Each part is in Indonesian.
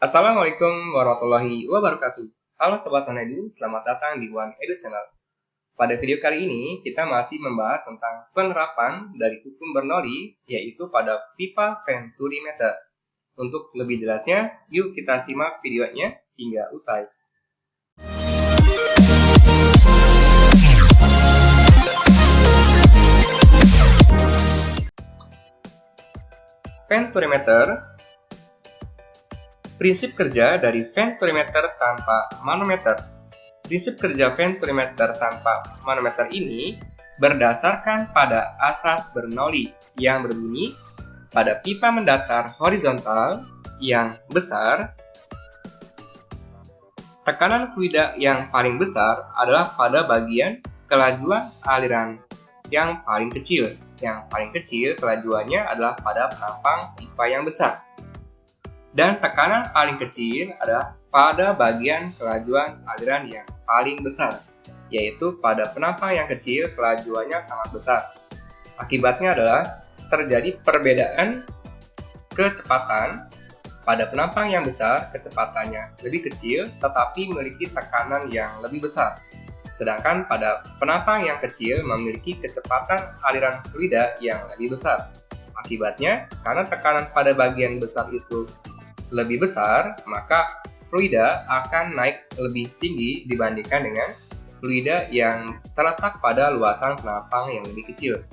Assalamualaikum warahmatullahi wabarakatuh. Halo Sobat Edu, selamat datang di One Edu Channel. Pada video kali ini, kita masih membahas tentang penerapan dari hukum Bernoulli, yaitu pada pipa Venturimeter. Untuk lebih jelasnya, yuk kita simak videonya hingga usai. Venturimeter. Prinsip kerja dari Venturimeter tanpa manometer. Prinsip kerja Venturimeter tanpa manometer ini berdasarkan pada asas Bernoulli yang berbunyi pada pipa mendatar horizontal yang besar, tekanan fluida yang paling besar adalah pada bagian kelajuan aliran yang paling kecil. Yang paling kecil kelajuannya adalah pada penampang pipa yang besar. Dan tekanan paling kecil adalah pada bagian kelajuan aliran yang paling besar, yaitu pada penampang yang kecil kelajuannya sangat besar. Akibatnya adalah terjadi perbedaan kecepatan. Pada penampang yang besar, kecepatannya lebih kecil tetapi memiliki tekanan yang lebih besar. Sedangkan pada penampang yang kecil memiliki kecepatan aliran fluida yang lebih besar. Akibatnya, karena tekanan pada bagian besar itu lebih besar, maka fluida akan naik lebih tinggi dibandingkan dengan fluida yang terletak pada luasan penampang yang lebih kecil.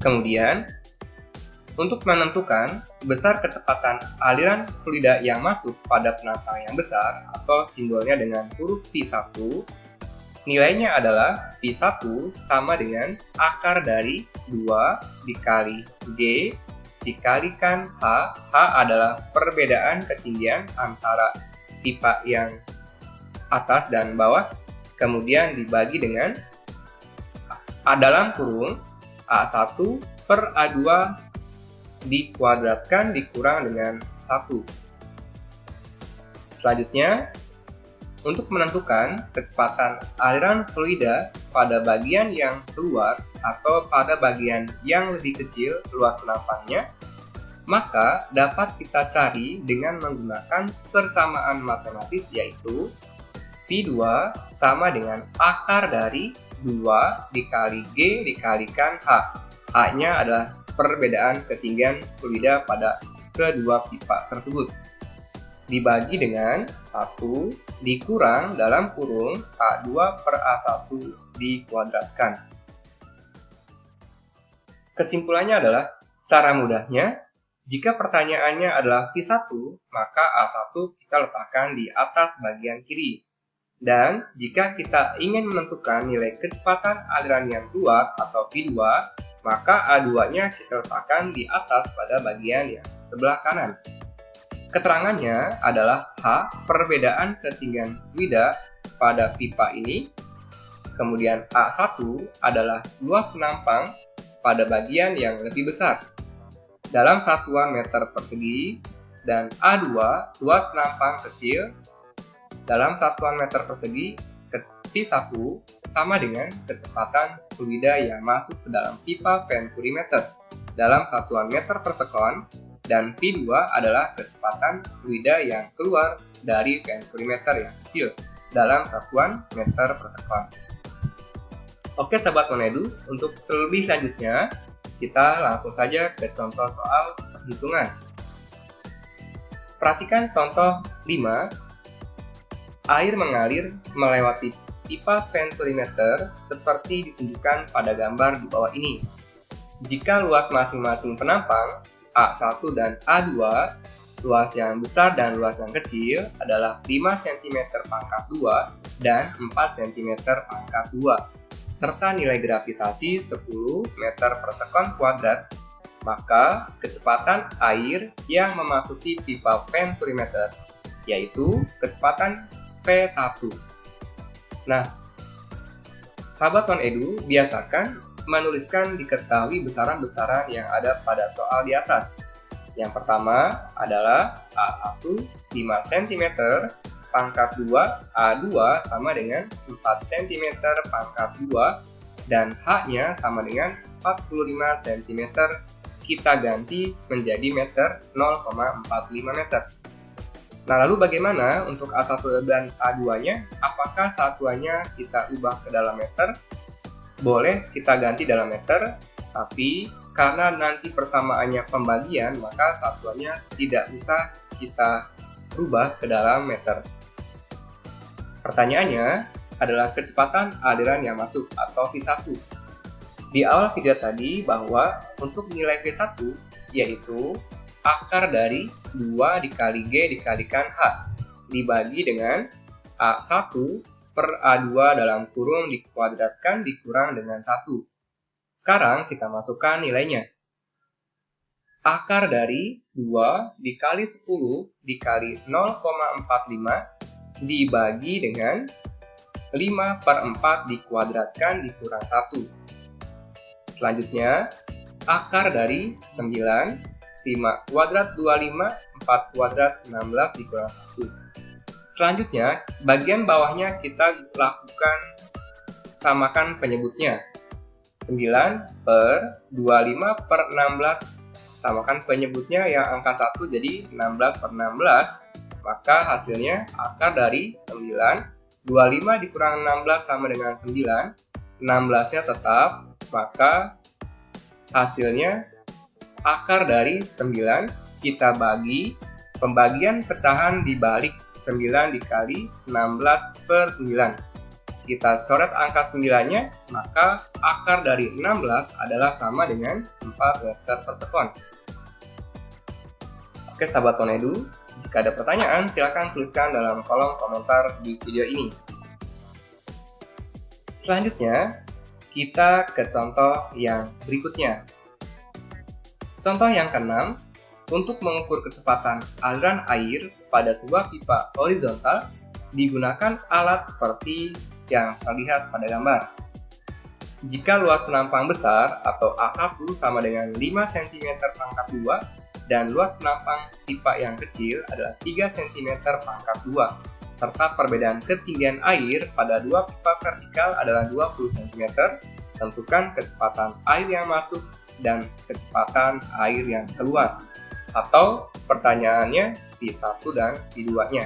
Kemudian, untuk menentukan besar kecepatan aliran fluida yang masuk pada penampang yang besar atau simbolnya dengan huruf V1, nilainya adalah V1 sama dengan akar dari 2 dikali G dikalikan H. H adalah perbedaan ketinggian antara pipa yang atas dan bawah, kemudian dibagi dengan dalam kurung A1 per A2 dikuadratkan dikurang dengan 1. Selanjutnya, untuk menentukan kecepatan aliran fluida pada bagian yang keluar atau pada bagian yang lebih kecil luas penampangnya, maka dapat kita cari dengan menggunakan persamaan matematis, yaitu V2 sama dengan akar dari 2 dikali G dikalikan H. H-nya adalah perbedaan ketinggian fluida pada kedua pipa tersebut. Dibagi dengan 1 dikurang dalam kurung A2 per A1 dikuadratkan. Kesimpulannya adalah, cara mudahnya, jika pertanyaannya adalah V1, maka A1 kita letakkan di atas bagian kiri. Dan jika kita ingin menentukan nilai kecepatan aliran yang keluar atau V2, maka A2-nya kita letakkan di atas pada bagian yang sebelah kanan. Keterangannya adalah H, perbedaan ketinggian fluida pada pipa ini. Kemudian A1 adalah luas penampang pada bagian yang lebih besar dalam satuan meter persegi, dan A2 luas penampang kecil dalam satuan meter persegi. V1 sama dengan kecepatan fluida yang masuk ke dalam pipa Venturimeter dalam satuan meter per sekon, dan V2 adalah kecepatan fluida yang keluar dari Venturimeter yang kecil dalam satuan meter per sekon. Oke Sobat Monedu, untuk selebih lanjutnya, kita langsung saja ke contoh soal perhitungan. Perhatikan contoh 5. Air mengalir melewati pipa Venturimeter seperti ditunjukkan pada gambar di bawah ini. Jika luas masing-masing penampang A1 dan A2, luas yang besar dan luas yang kecil adalah 5 cm pangkat 2 dan 4 cm pangkat 2, serta nilai gravitasi 10 meter per sekon kuadrat, maka kecepatan air yang memasuki pipa Venturimeter, yaitu kecepatan V1. Nah, sahabat One Edu, biasakan menuliskan diketahui besaran-besaran yang ada pada soal di atas. Yang pertama adalah A1 5 cm, pangkat 2 A2 sama dengan 4 cm pangkat 2, dan H-nya sama dengan 45 cm kita ganti menjadi meter 0,45 meter. Nah, lalu bagaimana untuk A1 dan A2-nya? Apakah satuannya kita ubah ke dalam meter? Boleh kita ganti dalam meter, tapi karena nanti persamaannya pembagian, maka satuannya tidak usah kita ubah ke dalam meter. Pertanyaannya adalah kecepatan aliran yang masuk atau V1. Di awal video tadi bahwa untuk nilai V1 yaitu akar dari 2 dikali G dikalikan H dibagi dengan A1 per A2 dalam kurung dikuadratkan dikurang dengan 1. Sekarang kita masukkan nilainya. Akar dari 2 dikali 10 dikali 0,45 dibagi dengan 5 per 4 dikuadratkan dikurang 1. Selanjutnya, akar dari 9 5 kuadrat 25, 4 kuadrat 16 dikurang 1. Selanjutnya, bagian bawahnya kita lakukan samakan penyebutnya. 9 per 25 per 16, samakan penyebutnya yang angka 1 jadi 16 per 16, maka hasilnya akar dari 9, 25 dikurang 16 sama dengan 9, 16-nya tetap, maka hasilnya akar dari 9 kita bagi, pembagian pecahan dibalik 9 dikali 16 per 9. Kita coret angka 9-nya, maka akar dari 16 adalah sama dengan 4 meter per sekon. Oke sahabat Konedu, jika ada pertanyaan silakan tuliskan dalam kolom komentar di video ini. Selanjutnya, kita ke contoh yang berikutnya. Contoh yang keenam, untuk mengukur kecepatan aliran air pada sebuah pipa horizontal digunakan alat seperti yang terlihat pada gambar. Jika luas penampang besar atau A1 sama dengan 5 cm pangkat 2 dan luas penampang pipa yang kecil adalah 3 cm pangkat 2, serta perbedaan ketinggian air pada dua pipa vertikal adalah 20 cm, tentukan kecepatan air yang masuk dan kecepatan air yang keluar. Atau pertanyaannya V1 dan V2-nya.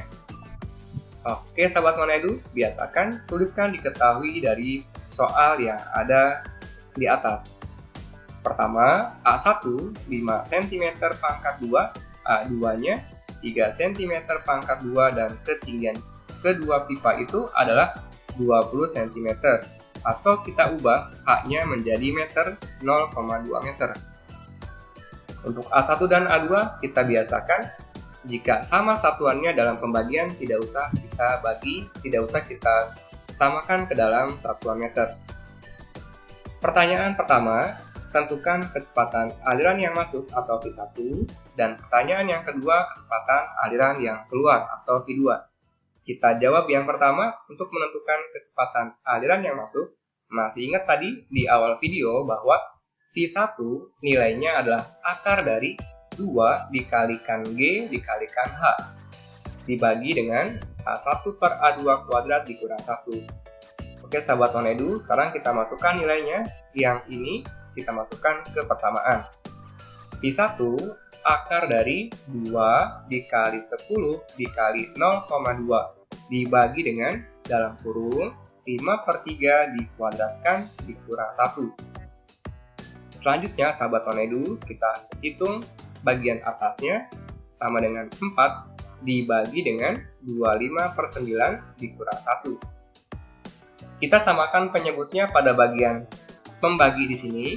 Oke sahabat Konedu, biasakan tuliskan diketahui dari soal yang ada di atas. Pertama, A1 5 cm pangkat 2, A2-nya 3 cm pangkat 2 dan ketinggian kedua pipa itu adalah 20 cm. Atau kita ubah H-nya menjadi meter 0,2 meter. Untuk A1 dan A2 kita biasakan jika sama satuannya dalam pembagian tidak usah kita bagi, tidak usah kita samakan ke dalam satuan meter. Pertanyaan pertama, tentukan kecepatan aliran yang masuk atau V1 dan pertanyaan yang kedua kecepatan aliran yang keluar atau V2. Kita jawab yang pertama untuk menentukan kecepatan aliran yang masuk. Masih ingat tadi di awal video bahwa V1 nilainya adalah akar dari 2 dikalikan G dikalikan H dibagi dengan A1 per A2 kuadrat dikurang 1. Oke sahabat Konedu, sekarang kita masukkan nilainya. Yang ini kita masukkan ke persamaan. V1 akar dari 2 dikali 10 dikali 0,2 dibagi dengan dalam kurung 5 per 3 dikuadratkan dikurang 1. Selanjutnya sahabat Konedu, kita hitung bagian atasnya sama dengan 4 dibagi dengan 25 per 9 dikurang 1. Kita samakan penyebutnya pada bagian pembagi di sini,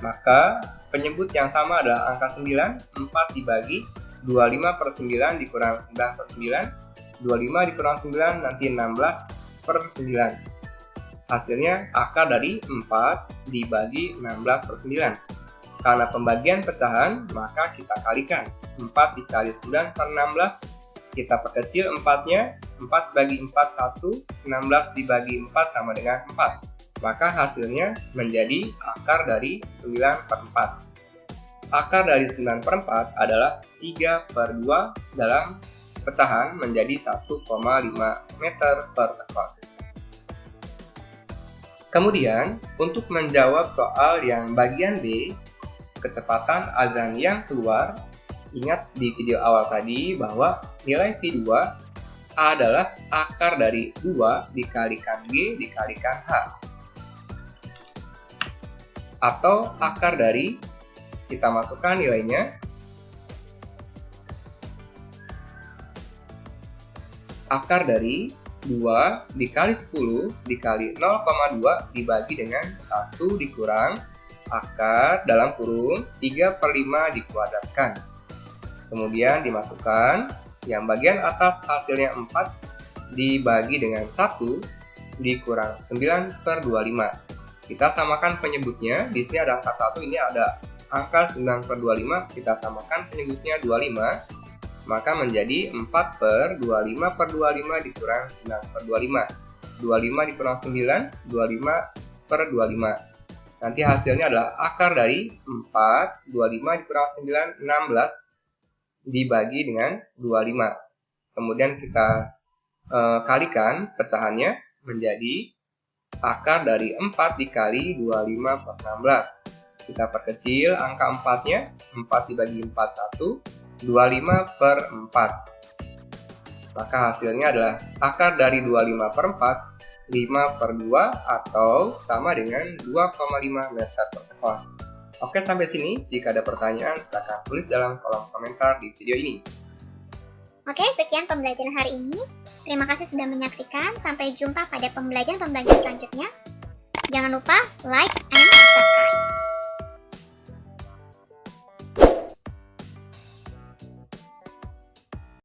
maka penyebut yang sama adalah angka 9, 4 dibagi 25 per 9 dikurang 9 per 9, 25 dikurang 9 nanti 16 per 9. Hasilnya akar dari 4 dibagi 16 per 9. Karena pembagian pecahan, maka kita kalikan. 4 dikali 9 per 16, kita perkecil 4-nya, 4 bagi 4, 1, 16 dibagi 4 sama dengan 4. Maka hasilnya menjadi akar dari 9 per 4. Akar dari 9 per 4 adalah 3 per 2 dalam pecahan menjadi 1,5 meter per sekon. Kemudian, untuk menjawab soal yang bagian B, kecepatan azan yang keluar. Ingat di video awal tadi bahwa nilai V2 adalah akar dari 2 dikalikan G dikalikan H. Atau akar dari, kita masukkan nilainya, akar dari 2 dikali 10 dikali 0,2 dibagi dengan 1 dikurang akar dalam kurung 3/5 dikuadratkan. Kemudian dimasukkan, yang bagian atas hasilnya 4 dibagi dengan 1 dikurang 9/25. Kita samakan penyebutnya, di sini ada angka 1, ini ada angka 9/25, kita samakan penyebutnya 25, maka menjadi 4/25/25 dikurang 9/25. 25 dikurang 9, 25/25. Nanti hasilnya adalah akar dari 4, 25 dikurang 9, 16, dibagi dengan 25. Kemudian kita kalikan pecahannya menjadi akar dari 4 dikali 25/16. Kita perkecil angka 4-nya, 4 dibagi 4, 1, 25/4. Maka hasilnya adalah akar dari 25/4, 5/2 atau sama dengan 2,5 meter per sekon. Oke, sampai sini. Jika ada pertanyaan, silakan tulis dalam kolom komentar di video ini. Oke, sekian pembelajaran hari ini. Terima kasih sudah menyaksikan. Sampai jumpa pada pembelajaran selanjutnya. Jangan lupa like and